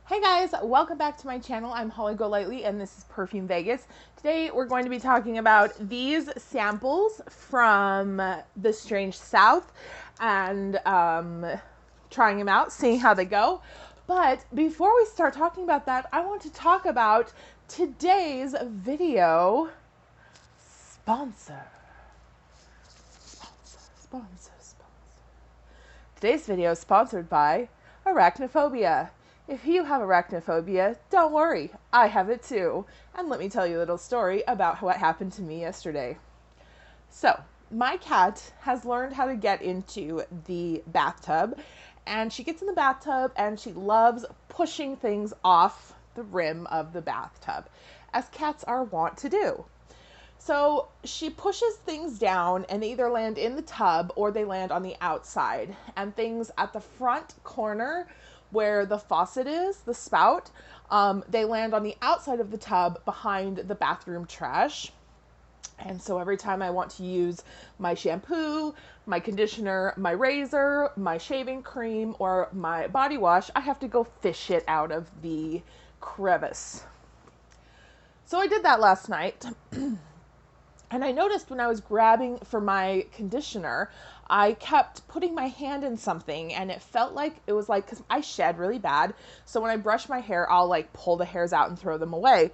Hey guys, welcome back to my channel. I'm Holly Golightly and this is Perfume Vegas. Today we're going to be talking about these samples from the Strange South and trying them out, seeing how they go. But before we start talking about that, I want to talk about today's video sponsor. Today's video is sponsored by Arachnophobia. If you have arachnophobia, don't worry, I have it too. And let me tell you a little story about what happened to me yesterday. So, my cat has learned how to get into the bathtub, and she gets in the bathtub and she loves pushing things off the rim of the bathtub, as cats are wont to do. So she pushes things down and they either land in the tub or they land on the outside. And things at the front corner where the faucet is, the spout, they land on the outside of the tub behind the bathroom trash. And so every time I want to use my shampoo, my conditioner, my razor, my shaving cream, or my body wash, I have to go fish it out of the crevice. So I did that last night. And I noticed when I was grabbing for my conditioner, I kept putting my hand in something and it felt like it was like, because I shed really bad. So when I brush my hair, I'll like pull the hairs out and throw them away.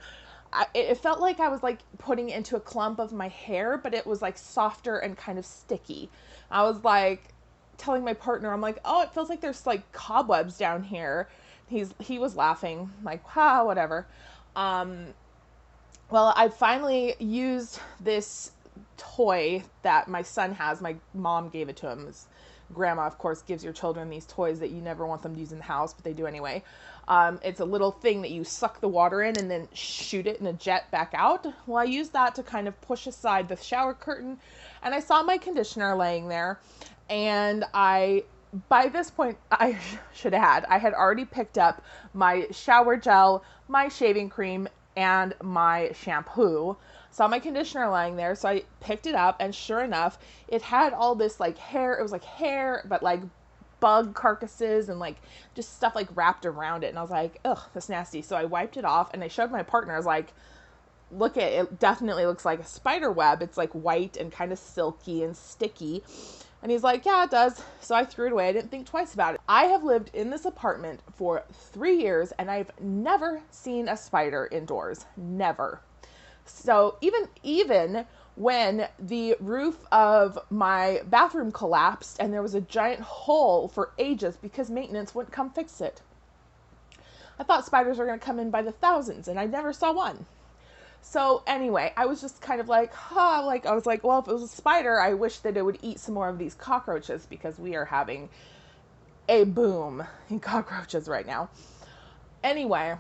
It felt like I was like putting it into a clump of my hair, but it was like softer and kind of sticky. I was like telling my partner, I'm like, oh, it feels like there's like cobwebs down here. He was laughing, like, ha, whatever. Well, I finally used this toy that my son has. My mom gave it to him. His grandma, of course, gives your children these toys that you never want them to use in the house, but they do anyway. It's a little thing that you suck the water in and then shoot it in a jet back out. Well, I used that to kind of push aside the shower curtain, and I saw my conditioner laying there, and by this point, I had already picked up my shower gel, my shaving cream, and my shampoo. Saw my conditioner lying there, so I picked it up, and sure enough, it had all this like hair. It was like hair, but like bug carcasses and like just stuff like wrapped around it. And I was like, ugh, that's nasty. So I wiped it off and I showed my partner. I was like, look, it definitely looks like a spider web. It's like white and kind of silky and sticky. And he's like, yeah, it does. So I threw it away. I didn't think twice about it. I have lived in this apartment for 3 years and I've never seen a spider indoors. Never. So even when the roof of my bathroom collapsed and there was a giant hole for ages because maintenance wouldn't come fix it, I thought spiders were going to come in by the thousands and I never saw one. So anyway, I was just kind of like, huh, like, I was like, well, if it was a spider, I wish that it would eat some more of these cockroaches because we are having a boom in cockroaches right now. Anyway,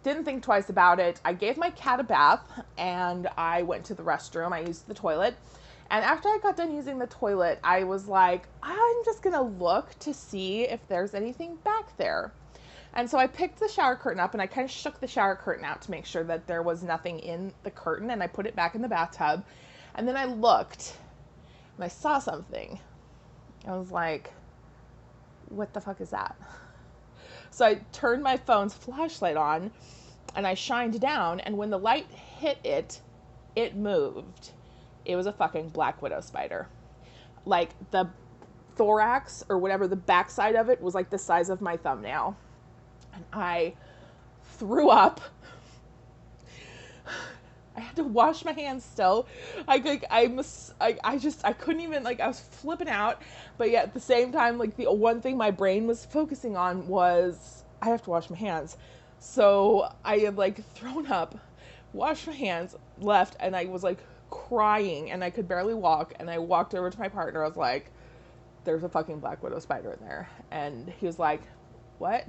didn't think twice about it. I gave my cat a bath and I went to the restroom. I used the toilet. And after I got done using the toilet, I was like, I'm just going to look to see if there's anything back there. And so I picked the shower curtain up and I kind of shook the shower curtain out to make sure that there was nothing in the curtain, and I put it back in the bathtub. And then I looked and I saw something. I was like, what the fuck is that? So I turned my phone's flashlight on and I shined down, and when the light hit it, it moved. It was a fucking black widow spider. Like the thorax or whatever, the backside of it was like the size of my thumbnail. And I threw up. I had to wash my hands still. I couldn't even, like, I was flipping out, but yet at the same time, like, the one thing my brain was focusing on was I have to wash my hands. So I had like thrown up, washed my hands, left, and I was like crying and I could barely walk, and I walked over to my partner. I was like, there's a fucking black widow spider in there. And he was like, what?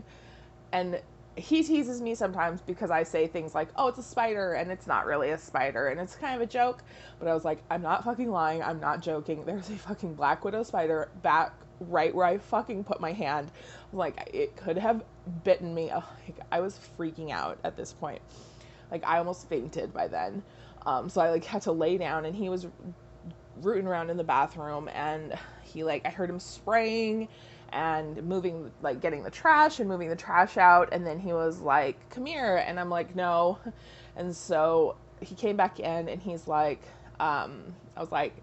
And he teases me sometimes because I say things like, oh, it's a spider, and it's not really a spider, and it's kind of a joke. But I was like, I'm not fucking lying. I'm not joking. There's a fucking black widow spider back right where I fucking put my hand. Like, it could have bitten me. Oh, like, I was freaking out at this point. Like, I almost fainted by then. So I like had to lay down, and he was rooting around in the bathroom, and he like, I heard him spraying, and moving, like getting the trash and moving the trash out. And then he was like, come here. And I'm like, no. And so he came back in and he's like, I was like,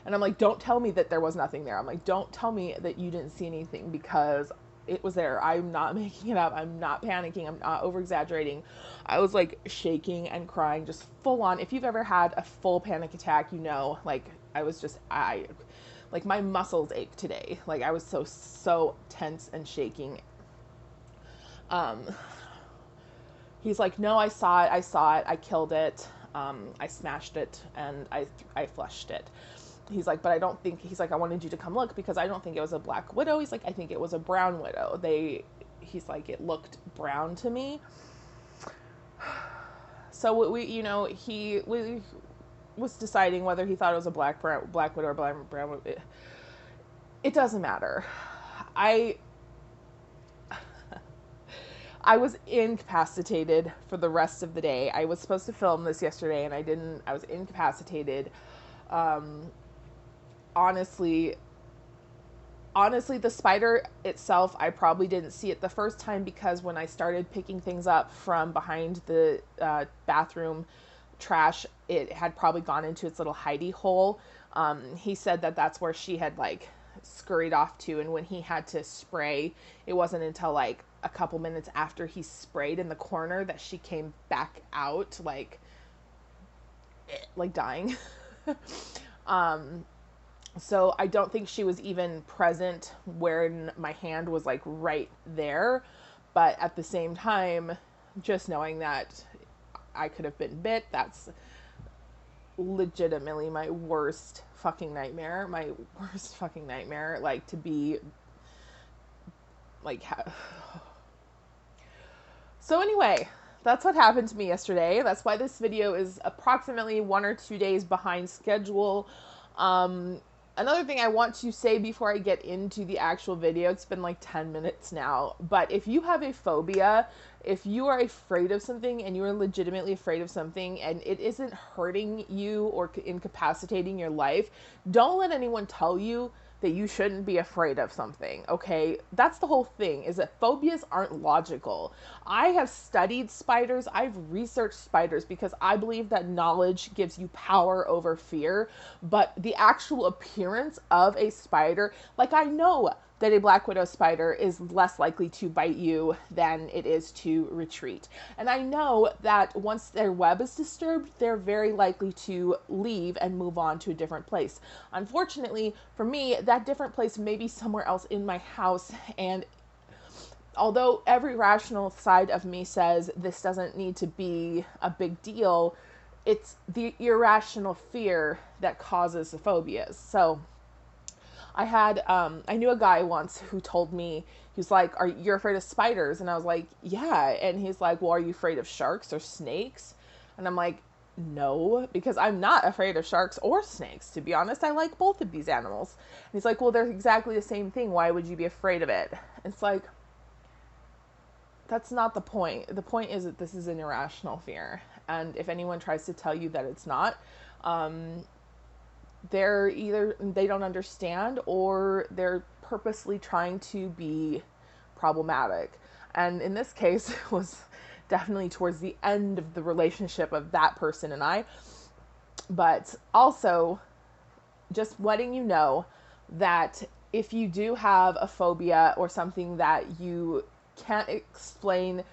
and I'm like, don't tell me that there was nothing there. I'm like, don't tell me that you didn't see anything, because it was there. I'm not making it up. I'm not panicking. I'm not over exaggerating. I was like shaking and crying, just full on. If you've ever had a full panic attack, you know, like I was just, like my muscles ache today. Like I was so tense and shaking. He's like, no, I saw it. I killed it. I smashed it and I flushed it. He's like, but I don't think, he's like, I wanted you to come look because I don't think it was a black widow. He's like, I think it was a brown widow. He's like, it looked brown to me. So we was deciding whether he thought it was a black widow or brown widow. It doesn't matter. I was incapacitated for the rest of the day. I was supposed to film this yesterday and I didn't. I was incapacitated. Honestly, the spider itself, I probably didn't see it the first time, because when I started picking things up from behind the bathroom trash, it had probably gone into its little hidey hole. He said that that's where she had like scurried off to, and when he had to spray, it wasn't until like a couple minutes after he sprayed in the corner that she came back out like dying. So I don't think she was even present when my hand was like right there. But at the same time, just knowing that I could have been bit, that's legitimately my worst fucking nightmare. Like to be like, so anyway, that's what happened to me yesterday. That's why this video is approximately 1 or 2 days behind schedule. Another thing I want to say before I get into the actual video, it's been like 10 minutes now, but if you have a phobia, if you are afraid of something and you are legitimately afraid of something and it isn't hurting you or incapacitating your life, don't let anyone tell you that you shouldn't be afraid of something, okay? That's the whole thing, is that phobias aren't logical. I have studied spiders, I've researched spiders, because I believe that knowledge gives you power over fear, but the actual appearance of a spider, like I know that a black widow spider is less likely to bite you than it is to retreat. And I know that once their web is disturbed, they're very likely to leave and move on to a different place. Unfortunately, for me, that different place may be somewhere else in my house, and although every rational side of me says this doesn't need to be a big deal, it's the irrational fear that causes the phobias. So I knew a guy once who told me, he was like, you're afraid of spiders? And I was like, yeah. And he's like, well, are you afraid of sharks or snakes? And I'm like, no, because I'm not afraid of sharks or snakes. To be honest, I like both of these animals. And he's like, well, they're exactly the same thing. Why would you be afraid of it? It's like, that's not the point. The point is that this is an irrational fear. And if anyone tries to tell you that it's not, they're either, they don't understand, or they're purposely trying to be problematic. And in this case, it was definitely towards the end of the relationship of that person and I. But also, just letting you know that if you do have a phobia or something that you can't explain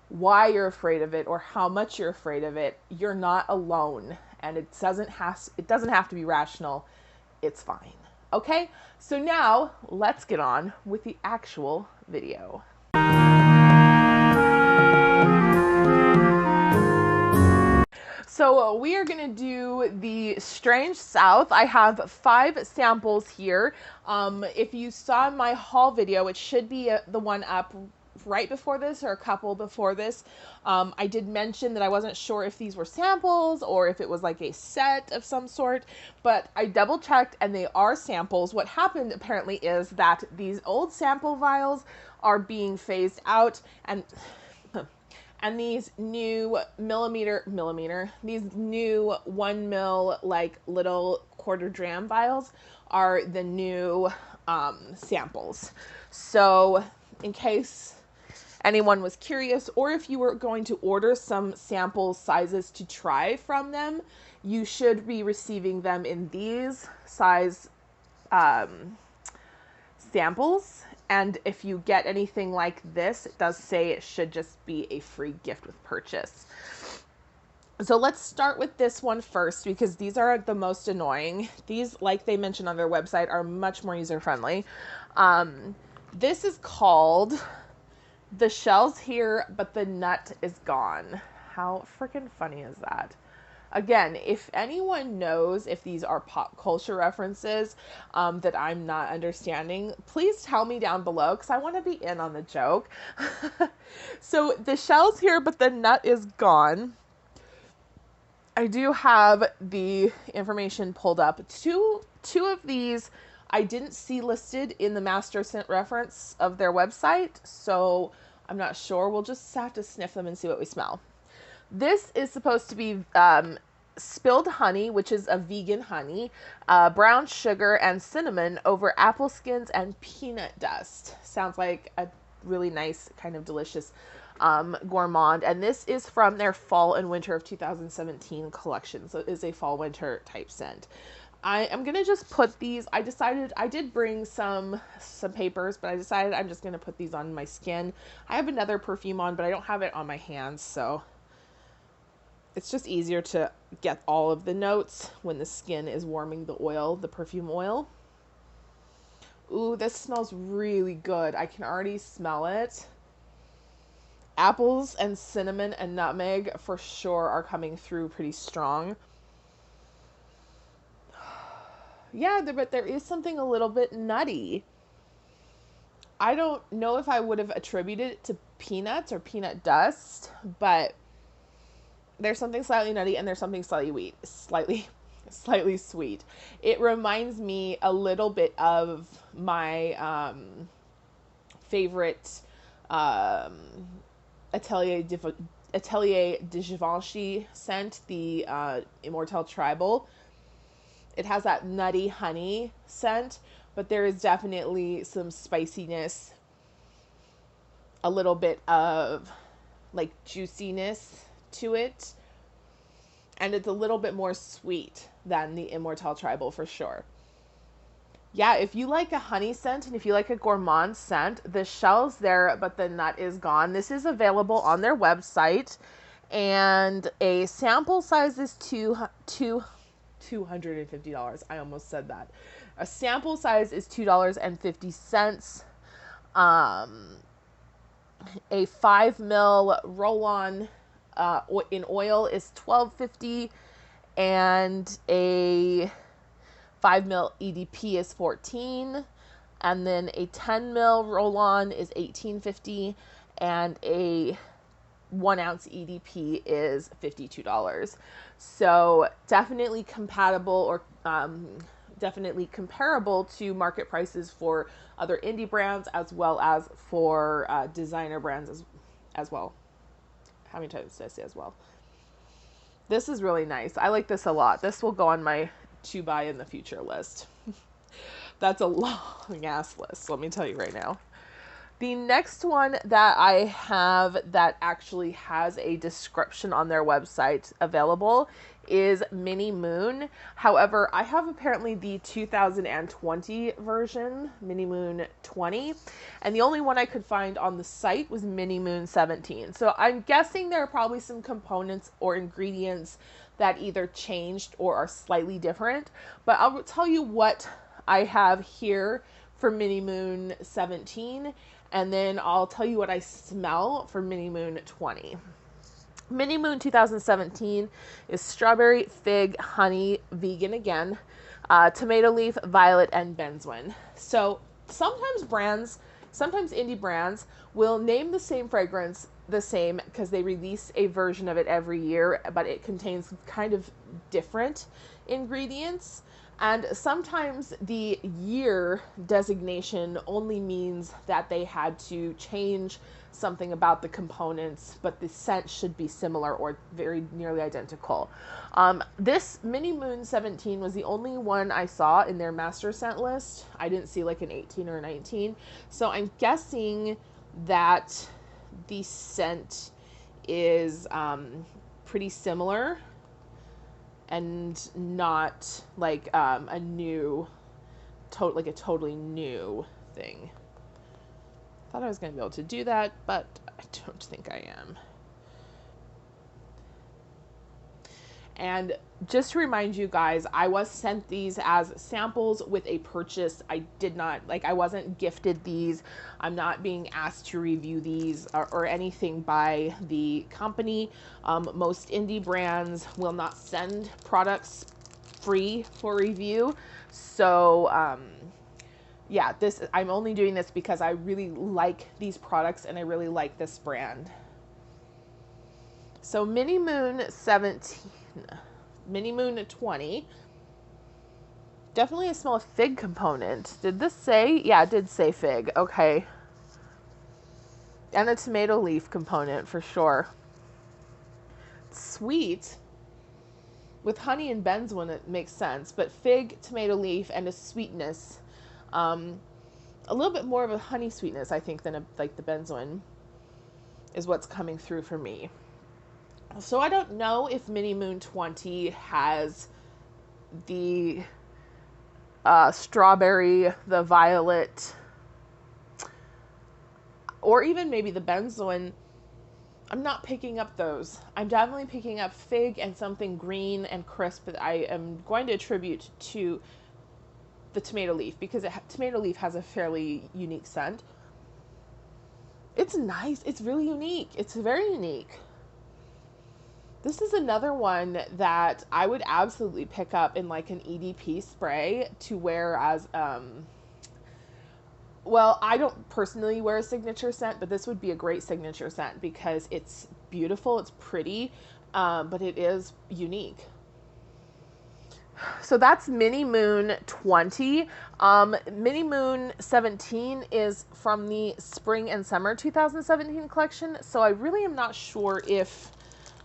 why you're afraid of it or how much you're afraid of it, you're not alone. And it doesn't have to be rational. It's fine. Okay? So now let's get on with the actual video. So we are going to do the Strange South. I have 5 samples here. If you saw my haul video, it should be the one up right before this or a couple before this. I did mention that I wasn't sure if these were samples or if it was like a set of some sort, but I double checked and they are samples. What happened apparently is that these old sample vials are being phased out, and these new these new 1 ml like little quarter dram vials are the new samples. So in case anyone was curious, or if you were going to order some sample sizes to try from them, you should be receiving them in these size samples. And if you get anything like this, it does say it should just be a free gift with purchase. So let's start with this one first, because these are the most annoying. These, like they mentioned on their website, are much more user-friendly. This is called The Shell's Here, but the Nut is Gone. How freaking funny is that? Again, if anyone knows if these are pop culture references that I'm not understanding, please tell me down below, because I want to be in on the joke. So the shell's here, but the nut is gone. I do have the information pulled up. Two of these I didn't see listed in the master scent reference of their website, so I'm not sure. We'll just have to sniff them and see what we smell. This is supposed to be spilled honey, which is a vegan honey, brown sugar and cinnamon over apple skins and peanut dust. Sounds like a really nice, kind of delicious gourmand. And this is from their fall and winter of 2017 collection. So it is a fall winter type scent. I am going to just put these, I did bring some papers, but I decided I'm just going to put these on my skin. I have another perfume on, but I don't have it on my hands, so it's just easier to get all of the notes when the skin is warming the oil, the perfume oil. Ooh, this smells really good. I can already smell it. Apples and cinnamon and nutmeg for sure are coming through pretty strong. Yeah, but there is something a little bit nutty. I don't know if I would have attributed it to peanuts or peanut dust, but there's something slightly nutty and there's something slightly sweet. It reminds me a little bit of my favorite Atelier de Givenchy scent, the Immortelle Tribal. It has that nutty honey scent, but there is definitely some spiciness, a little bit of like juiciness to it, and it's a little bit more sweet than the Immortelle Tribal for sure. Yeah, if you like a honey scent and if you like a gourmand scent, the shell's there, but the nut is gone. This is available on their website, and a sample size is $250. I almost said that. A sample size is $2.50. A 5 ml roll-on in oil is $12.50, and a 5 ml EDP is $14, and then a 10 ml roll-on is $18.50, and a 1 ounce EDP is $52. So definitely compatible, or definitely comparable to market prices for other indie brands, as well as for designer brands as well. How many times did I say as well? This is really nice. I like this a lot. This will go on my to buy in the future list. That's a long ass list, let me tell you right now. The next one that I have that actually has a description on their website available is Mini Moon. However, I have apparently the 2020 version, Mini Moon 20, and the only one I could find on the site was Mini Moon 17. So I'm guessing there are probably some components or ingredients that either changed or are slightly different, but I'll tell you what I have here for Mini Moon 17, and then I'll tell you what I smell for Mini Moon 20. Mini Moon 2017 is strawberry, fig, honey, vegan again, tomato leaf, violet, and benzoin. So sometimes indie brands will name the same fragrance the same because they release a version of it every year, but it contains kind of different ingredients. And sometimes the year designation only means that they had to change something about the components, but the scent should be similar or very nearly identical. This Mini Moon 17 was the only one I saw in their master scent list. I didn't see like an 18 or a 19. So I'm guessing that the scent is pretty similar and not like a new, like a totally new thing. Thought I was going to be able to do that, but I don't think I am. And just to remind you guys, I was sent these as samples with a purchase. I did not, like, I wasn't gifted these. I'm not being asked to review these or anything by the company. Most indie brands will not send products free for review. So, yeah, I'm only doing this because I really like these products and I really like this brand. So Mini Moon 17, Mini Moon 20. Definitely a smell of fig component. Did this say? Yeah, it did say fig. Okay. And a tomato leaf component for sure. Sweet. With honey and benzoin, it makes sense. But fig, tomato leaf, and a sweetness. A little bit more of a honey sweetness, I think, than like the benzoin is what's coming through for me. So I don't know if Mini Moon 20 has the strawberry, the violet, or even maybe the benzoin. I'm not picking up those. I'm definitely picking up fig and something green and crisp that I am going to attribute to the tomato leaf because tomato leaf has a fairly unique scent. It's nice. It's really unique. It's very unique. This is another one that I would absolutely pick up in like an EDP spray to wear as, well, I don't personally wear a signature scent, but this would be a great signature scent because it's beautiful, it's pretty, but it is unique. So that's Mini Moon 20. Mini Moon 17 is from the Spring and Summer 2017 collection. So I really am not sure if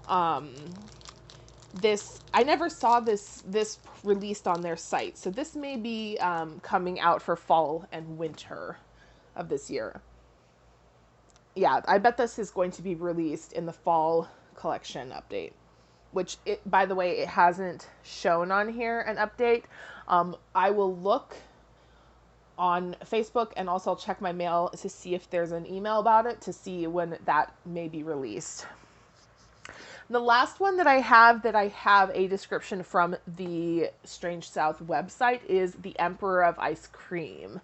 I never saw this released on their site. So this may be coming out for fall and winter of this year. Yeah, I bet this is going to be released in the fall collection update. Which, by the way, it hasn't shown on here an update. I will look on Facebook and also check my mail to see if there's an email about it to see when that may be released. The last one that I have a description from the Strange South website is the Emperor of Ice Cream.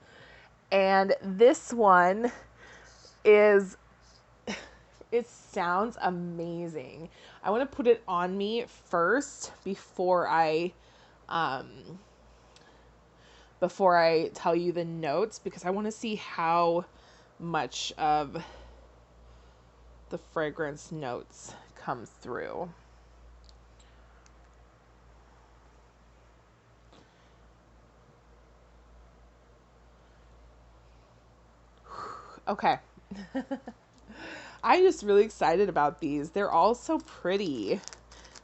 And this one is... It sounds amazing. I want to put it on me first before I tell you the notes because I want to see how much of the fragrance notes come through. Okay. I'm just really excited about these. They're all so pretty.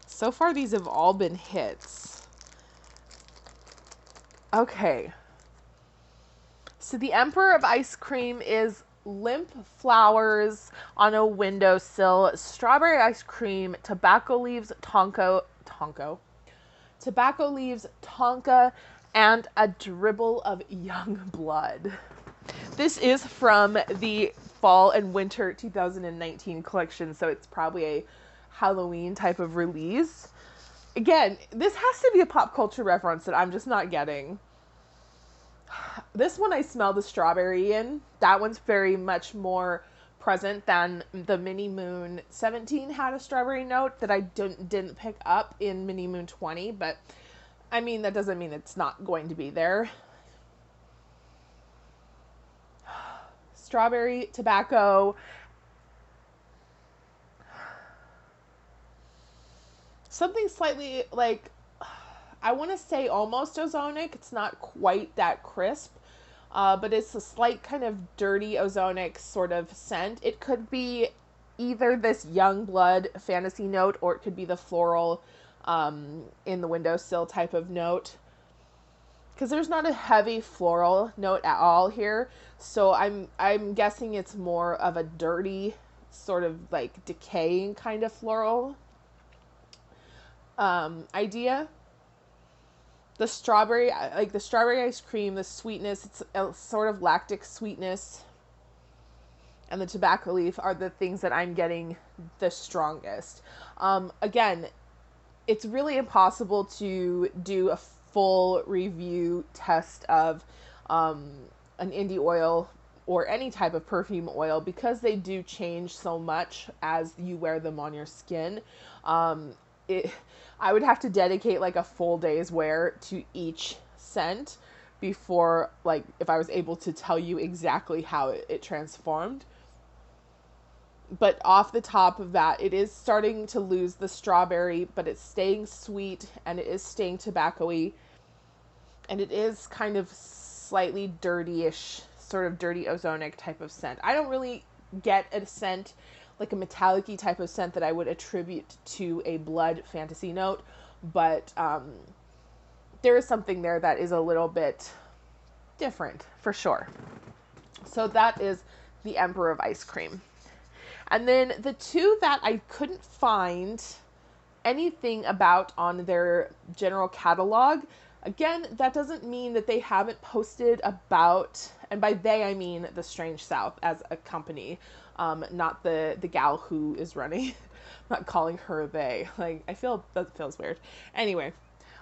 So far, these have all been hits. Okay. So the Emperor of Ice Cream is limp flowers on a windowsill, strawberry ice cream, tobacco leaves, tobacco leaves, tonka, and a dribble of young blood. This is from the fall and winter 2019 collection, so it's probably a Halloween type of release. Again, this has to be a pop culture reference that I'm just not getting. This one I smell the strawberry in. That one's very much more present than the Mini Moon 17 had a strawberry note that I didn't pick up in Mini Moon 20, but I mean, that doesn't mean it's not going to be there. Strawberry, tobacco, something slightly like, I want to say almost ozonic. It's not quite that crisp, but it's a slight kind of dirty ozonic sort of scent. It could be either this young blood fantasy note, or it could be the floral in the windowsill type of note. Because there's not a heavy floral note at all here, so I'm guessing it's more of a dirty, sort of like decaying kind of floral idea. The strawberry, like the strawberry ice cream, the sweetness, it's a sort of lactic sweetness, and the tobacco leaf are the things that I'm getting the strongest. Again, it's really impossible to do a full review test of an indie oil or any type of perfume oil, because they do change so much as you wear them on your skin. I would have to dedicate like a full day's wear to each scent before, like, if I was able to tell you exactly how it transformed. But off the top of that, it is starting to lose the strawberry, but it's staying sweet, and it is staying tobacco-y, and it is kind of slightly dirty-ish, sort of dirty ozonic type of scent. I don't really get a scent, like a metallic-y type of scent that I would attribute to a blood fantasy note, but there is something there that is a little bit different, for sure. So that is the Emperor of Ice Cream. And then the two that I couldn't find anything about on their general catalog, again, that doesn't mean that they haven't posted about, and by they I mean the Strange South as a company, not the gal who is running. I'm not calling her they. Like, I feel that feels weird. Anyway,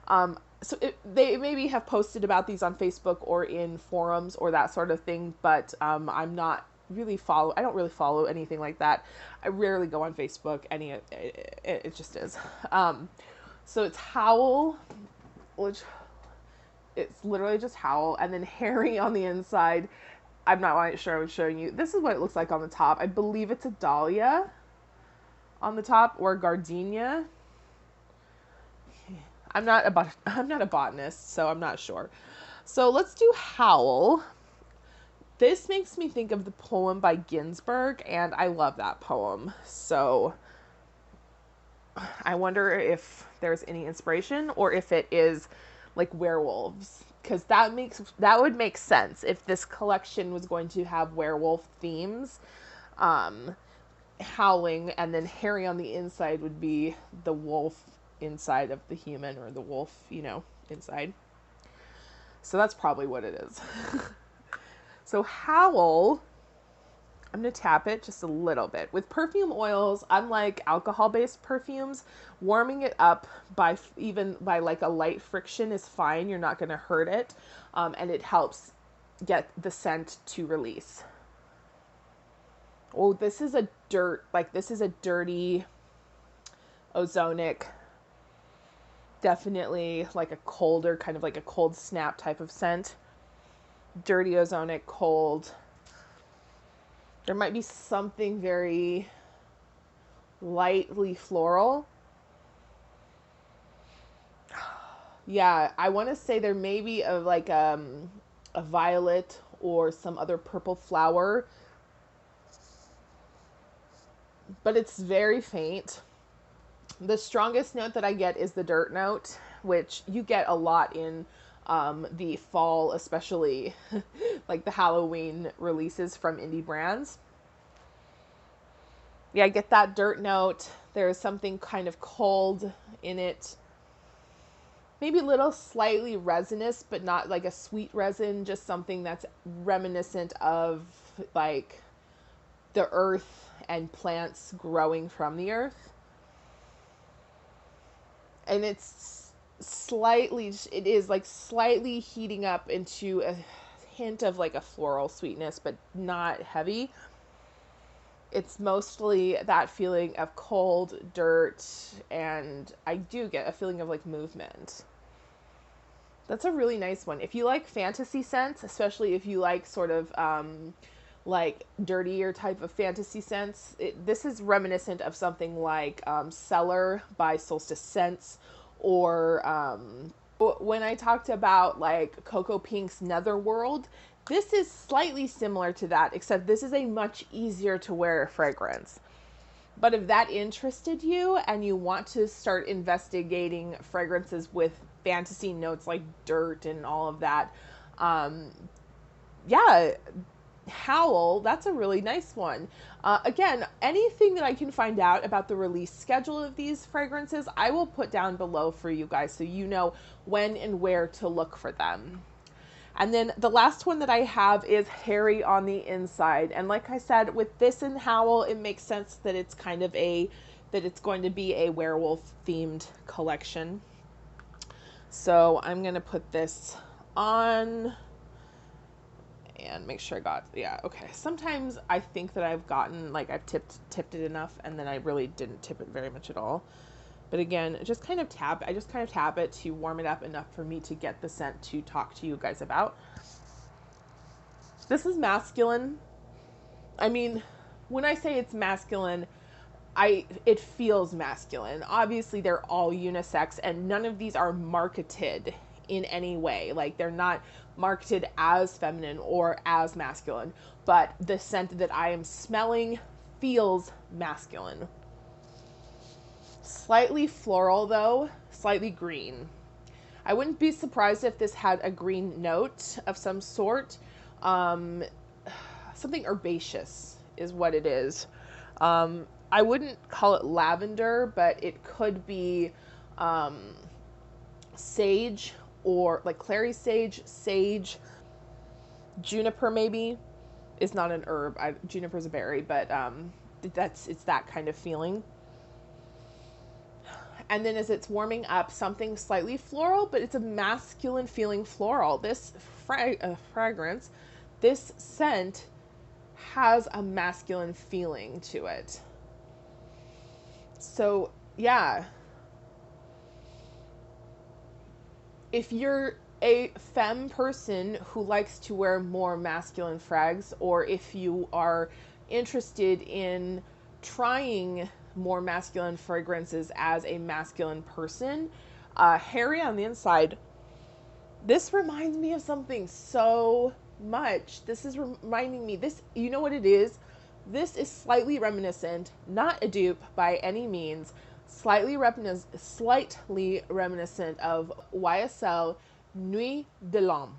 so they maybe have posted about these on Facebook or in forums or that sort of thing, but I'm not really I don't really follow anything like that. I rarely go on Facebook. It just is. So it's Howl, which it's literally just Howl, and then Harry on the inside. I'm not quite sure I was showing you. This is what it looks like on the top. I believe it's a dahlia on the top, or gardenia. I'm not a botanist, so I'm not sure. So let's do Howl. This makes me think of the poem by Ginsberg, and I love that poem. So I wonder if there's any inspiration, or if it is like werewolves, because that would make sense if this collection was going to have werewolf themes. Howling, and then Harry on the inside would be the wolf inside of the human, or the wolf, inside. So that's probably what it is. So Howl, I'm going to tap it just a little bit. With perfume oils, unlike alcohol-based perfumes, warming it up by like a light friction is fine. You're not going to hurt it. And it helps get the scent to release. Oh, this is a dirty, ozonic, definitely like a colder, kind of like a cold snap type of scent. Dirty, ozonic, cold. There might be something very lightly floral. Yeah, I want to say there may be a violet or some other purple flower, but it's very faint. The strongest note that I get is the dirt note, which you get a lot in the fall, especially like the Halloween releases from indie brands. Yeah, I get that dirt note. There's something kind of cold in it. Maybe a little slightly resinous, but not like a sweet resin, just something that's reminiscent of like the earth and plants growing from the earth. And it is like slightly heating up into a hint of like a floral sweetness, but not heavy. It's mostly that feeling of cold dirt, and I do get a feeling of like movement. That's a really nice one. If you like fantasy scents, especially if you like sort of like dirtier type of fantasy scents, this is reminiscent of something like Cellar by Solstice Scents, or When I talked about like Coco Pink's Netherworld, this is slightly similar to that, except this is a much easier to wear fragrance. But if that interested you and you want to start investigating fragrances with fantasy notes like dirt and all of that, um, yeah, Howl, that's a really nice one. Again, anything that I can find out about the release schedule of these fragrances, I will put down below for you guys so you know when and where to look for them. And then the last one that I have is Hairy on the Inside. And like I said, with this and Howl, it makes sense that it's kind of that it's going to be a werewolf themed collection. So I'm going to put this on and make sure I got, yeah, okay. Sometimes I think that I've gotten, like I've tipped it enough and then I really didn't tip it very much at all. But again, I just kind of tap it to warm it up enough for me to get the scent to talk to you guys about. This is masculine. I mean, when I say it's masculine, it feels masculine. Obviously, they're all unisex and none of these are marketed in any way. Like they're not marketed as feminine or as masculine, but the scent that I am smelling feels masculine. Slightly floral though, slightly green. I wouldn't be surprised if this had a green note of some sort. Something herbaceous is what it is. I wouldn't call it lavender, but it could be sage or like clary sage, juniper maybe. It's not an herb. Juniper's a berry, but it's that kind of feeling. And then as it's warming up, something slightly floral, but it's a masculine feeling floral. This fragrance, this scent has a masculine feeling to it. So yeah, if you're a femme person who likes to wear more masculine frags, or if you are interested in trying more masculine fragrances as a masculine person, Hairy on the Inside, this reminds me of something so much. This is reminding me, this, you know what it is? This is slightly reminiscent, not a dupe by any means, slightly reminiscent of YSL Nuit de l'Homme.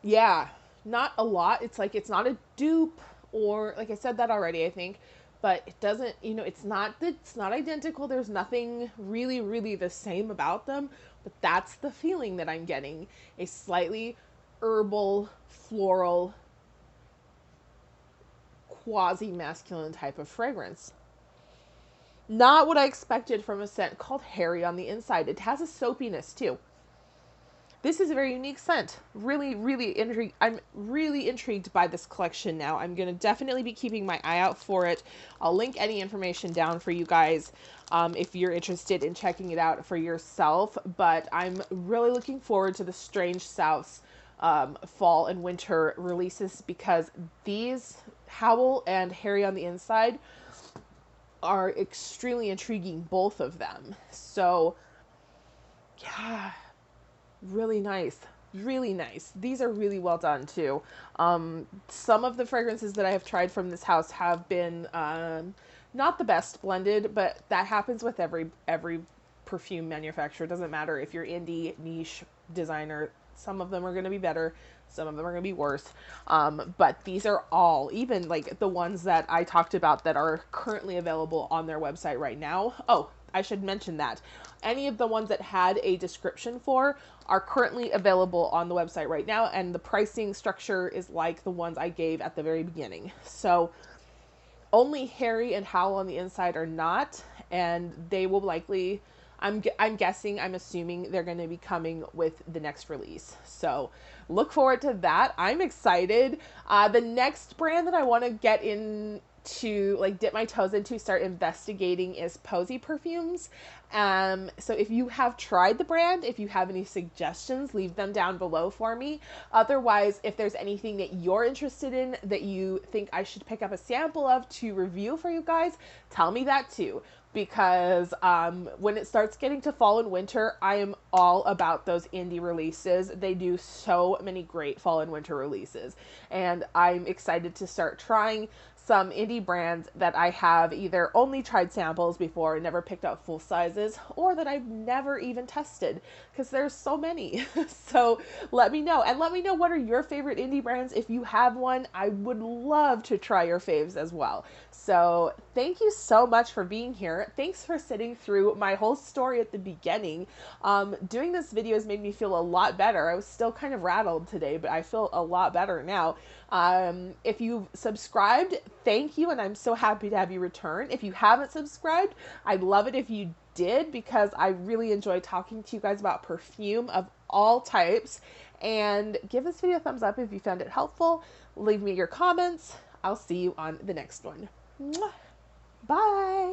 Yeah, not a lot. It's like, it's not a dupe, or like I said that already, I think, but it doesn't, it's not identical. There's nothing really the same about them, but that's the feeling that I'm getting. A slightly herbal, floral, quasi-masculine type of fragrance. Not what I expected from a scent called Hairy on the Inside. It has a soapiness too. This is a very unique scent. Really intrigued. I'm really intrigued by this collection now. I'm going to definitely be keeping my eye out for it. I'll link any information down for you guys if you're interested in checking it out for yourself. But I'm really looking forward to the Strange South's fall and winter releases, because these, Howl and Hairy on the Inside, are extremely intriguing, both of them. So yeah, really nice. These are really well done too. Some of the fragrances that I have tried from this house have been not the best blended, but that happens with every perfume manufacturer. It doesn't matter if you're indie, niche, designer. Some of them are going to be better, some of them are going to be worse. But these are all, even like the ones that I talked about that are currently available on their website right now. Oh, I should mention that any of the ones that had a description for are currently available on the website right now, and the pricing structure is like the ones I gave at the very beginning. So only Hairy and Howl on the Inside are not, and they will likely, I'm assuming they're going to be coming with the next release. So look forward to that. I'm excited. The next brand that I want to get in to like dip my toes into, start investigating, is Posy perfumes. So if you have tried the brand, if you have any suggestions, leave them down below for me. Otherwise, if there's anything that you're interested in that you think I should pick up a sample of to review for you guys, tell me that too. Because when it starts getting to fall and winter, I am all about those indie releases. They do so many great fall and winter releases. And I'm excited to start trying some indie brands that I have either only tried samples before and never picked up full sizes, or that I've never even tested, because there's so many. So let me know, and let me know what are your favorite indie brands. If you have one, I would love to try your faves as well. So thank you so much for being here. Thanks for sitting through my whole story at the beginning. Doing this video has made me feel a lot better. I was still kind of rattled today, but I feel a lot better now. If you've subscribed, thank you, and I'm so happy to have you return. If you haven't subscribed, I'd love it if you did, because I really enjoy talking to you guys about perfume of all types. And give this video a thumbs up if you found it helpful. Leave me your comments. I'll see you on the next one. Mwah. Bye.